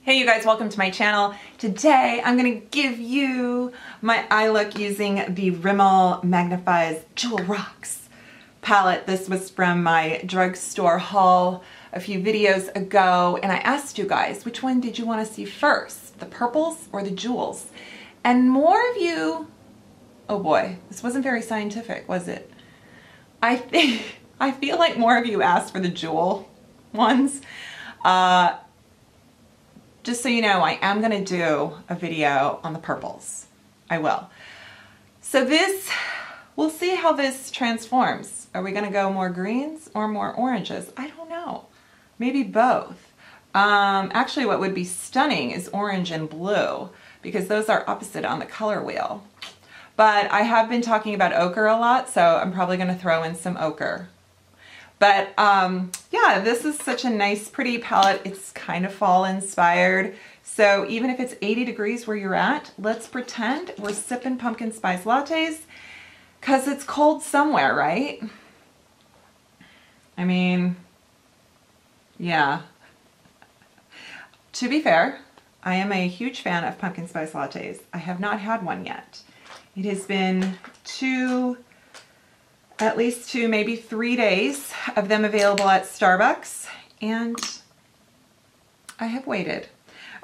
Hey you guys, welcome to my channel. Today I'm going to give you my eye look using the Rimmel Magnifeyes Jewel Rocks palette. This was from my drugstore haul a few videos ago, and I asked you guys, which one did you want to see first? The purples or the jewels? And more of you, oh boy, this wasn't very scientific, was it? I feel like more of you asked for the jewel ones. Just so you know, I am going to do a video on the purples. I will. So this, we'll see how this transforms. Are we going to go more greens or more oranges? I don't know. Maybe both. Actually, what would be stunning is orange and blue, because those are opposite on the color wheel. But I have been talking about ochre a lot, so I'm probably going to throw in some ochre. But yeah, this is such a nice, pretty palette. It's kind of fall inspired. So even if it's 80 degrees where you're at, let's pretend we're sipping pumpkin spice lattes, because it's cold somewhere, right? I mean, yeah. To be fair, I am a huge fan of pumpkin spice lattes. I have not had one yet. It has been at least 2, maybe 3 days of them available at Starbucks, and I have waited.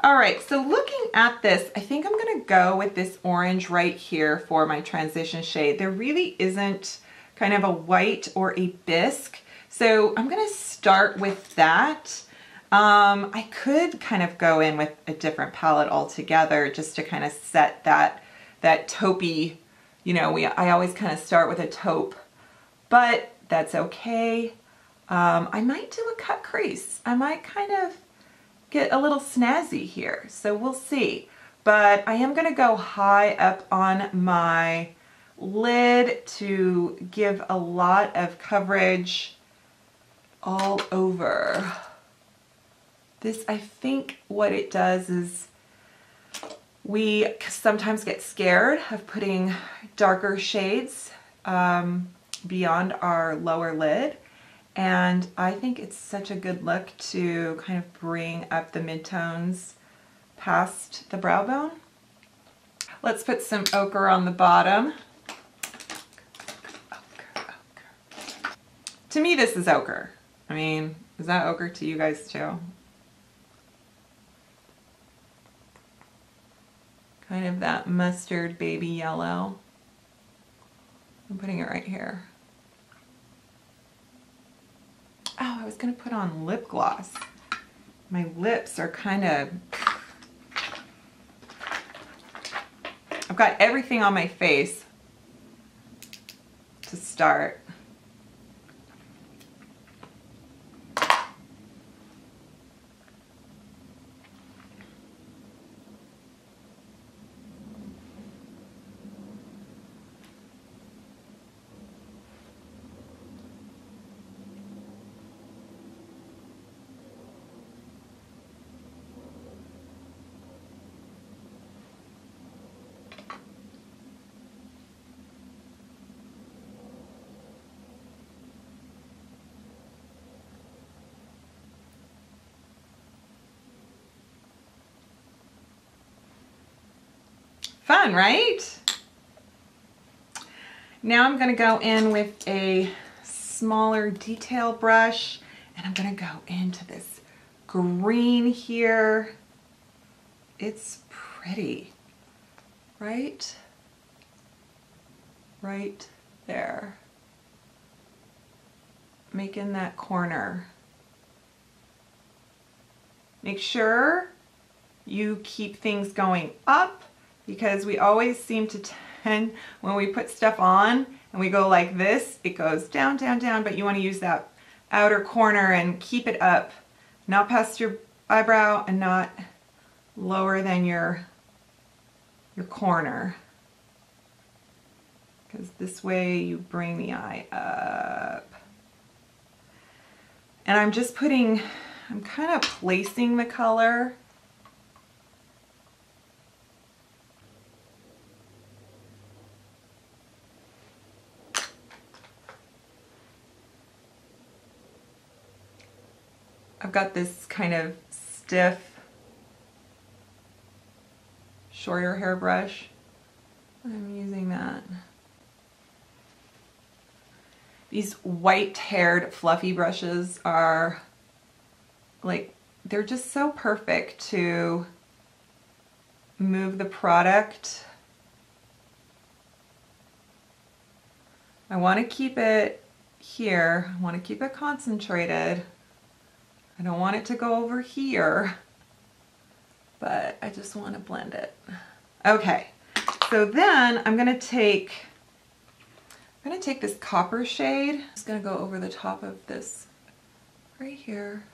All right, so looking at this, I think I'm gonna go with this orange right here for my transition shade. There really isn't kind of a white or a bisque, so I'm gonna start with that. I could kind of go in with a different palette altogether just to kind of set that taupey, you know, I always kind of start with a taupe, but that's okay. I might do a cut crease. I might kind of get a little snazzy here, so we'll see. But I am gonna go high up on my lid to give a lot of coverage all over. This, I think what it does is we sometimes get scared of putting darker shades beyond our lower lid, and I think it's such a good look to kind of bring up the midtones past the brow bone. Let's put some ochre on the bottom. Ochre. To me, this is ochre. I mean, is that ochre to you guys too? Kind of that mustard baby yellow. I'm putting it right here. Oh, I was gonna put on lip gloss. My lips are kind of, I've got everything on my face to start. Fun, right? Now I'm gonna go in with a smaller detail brush, and I'm gonna go into this green here. It's pretty, right? Right there. Making that corner. Make sure you keep things going up, because we always seem to tend, when we put stuff on and we go like this, it goes down, down, down, but you want to use that outer corner and keep it up, not past your eyebrow and not lower than your corner, because this way you bring the eye up. And I'm just putting, I'm kind of placing the color. I've got this kind of stiff shorter hairbrush. I'm using that. These white-haired fluffy brushes are like, they're just so perfect to move the product. I want to keep it here. I want to keep it concentrated. I don't want it to go over here, but I just want to blend it. Okay, so then I'm going to take this copper shade. I'm just going to go over the top of this right here.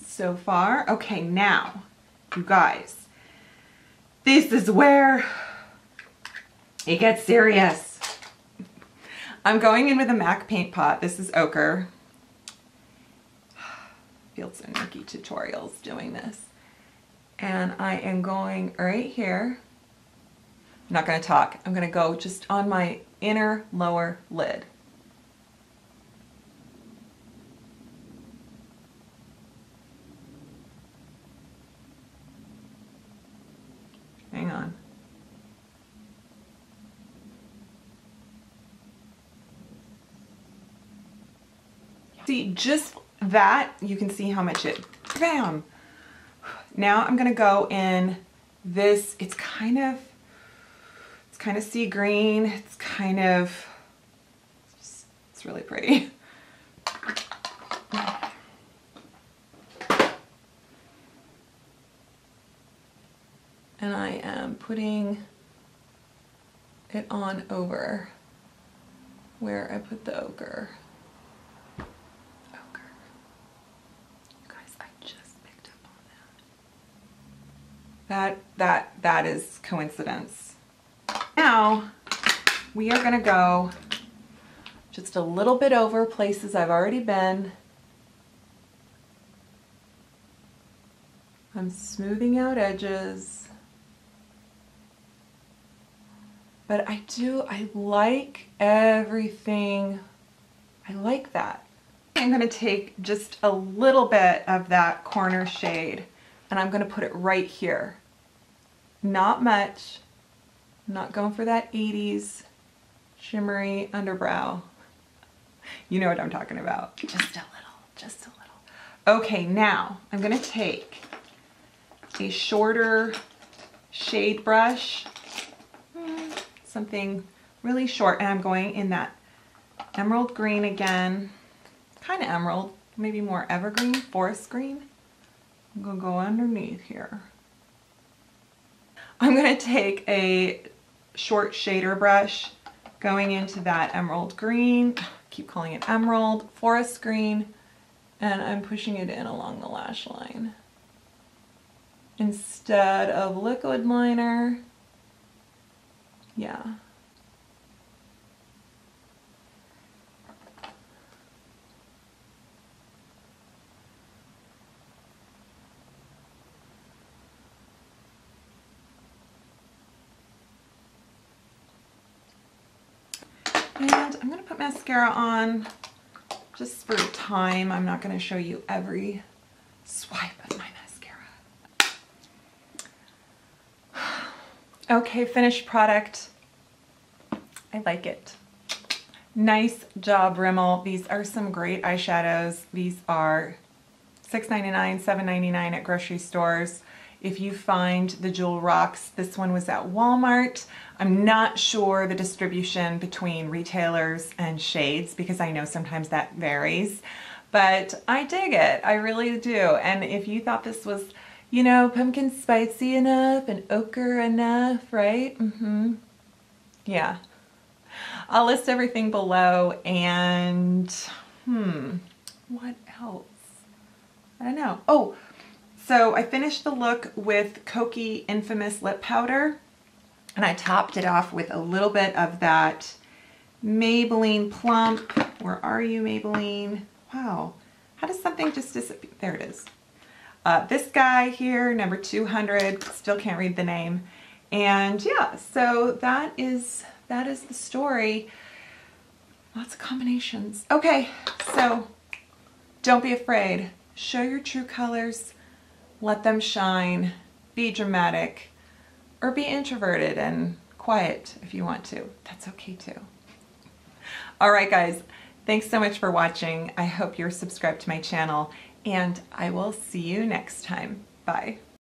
So far. Okay, now, you guys, this is where it gets serious. I'm going in with a MAC paint pot. This is Ochre. Feels so nerdy tutorials doing this. And I am going right here. I'm not going to talk. I'm going to go just on my inner lower lid. Hang on. See, just that, you can see how much it, bam. Now I'm gonna go in this, it's kind of sea green. It's kind of, it's really pretty. And I am putting it on over where I put the ochre. Ochre. You guys, I just picked up on that. That is coincidence. Now we are gonna go just a little bit over places I've already been. I'm smoothing out edges. But I like everything. I like that. I'm gonna take just a little bit of that corner shade and I'm gonna put it right here. Not much. I'm not going for that 80s shimmery underbrow. You know what I'm talking about. Just a little, just a little. Okay, now I'm gonna take a shorter shade brush, something really short, and I'm going in that emerald green again, kind of emerald, maybe more evergreen, forest green. I'm gonna go underneath here. I'm gonna take a short shader brush going into that emerald green, keep calling it emerald, forest green, and I'm pushing it in along the lash line. Instead of liquid liner, yeah. And I'm going to put mascara on just for time. I'm not going to show you every swipe of my mascara. Okay, finished product. I like it. Nice job, Rimmel. These are some great eyeshadows. These are $6.99, $7.99 at grocery stores. If you find the Jewel Rocks, this one was at Walmart. I'm not sure the distribution between retailers and shades because I know sometimes that varies, but I dig it. I really do. And if you thought this was, you know, pumpkin spicy enough and ochre enough, right? Yeah. I'll list everything below and, what else? I don't know. Oh, so I finished the look with Kokie Infamous Lip Powder, and I topped it off with a little bit of that Maybelline Plump. Where are you, Maybelline? Wow, How does something just disappear? There it is. This guy here, number 200, still can't read the name. And yeah, so that is the story. Lots of combinations. Okay, so don't be afraid. Show your true colors. Let them shine. Be dramatic. Or be introverted and quiet if you want to. That's okay too. All right, guys. Thanks so much for watching. I hope you're subscribed to my channel, and I will see you next time. Bye.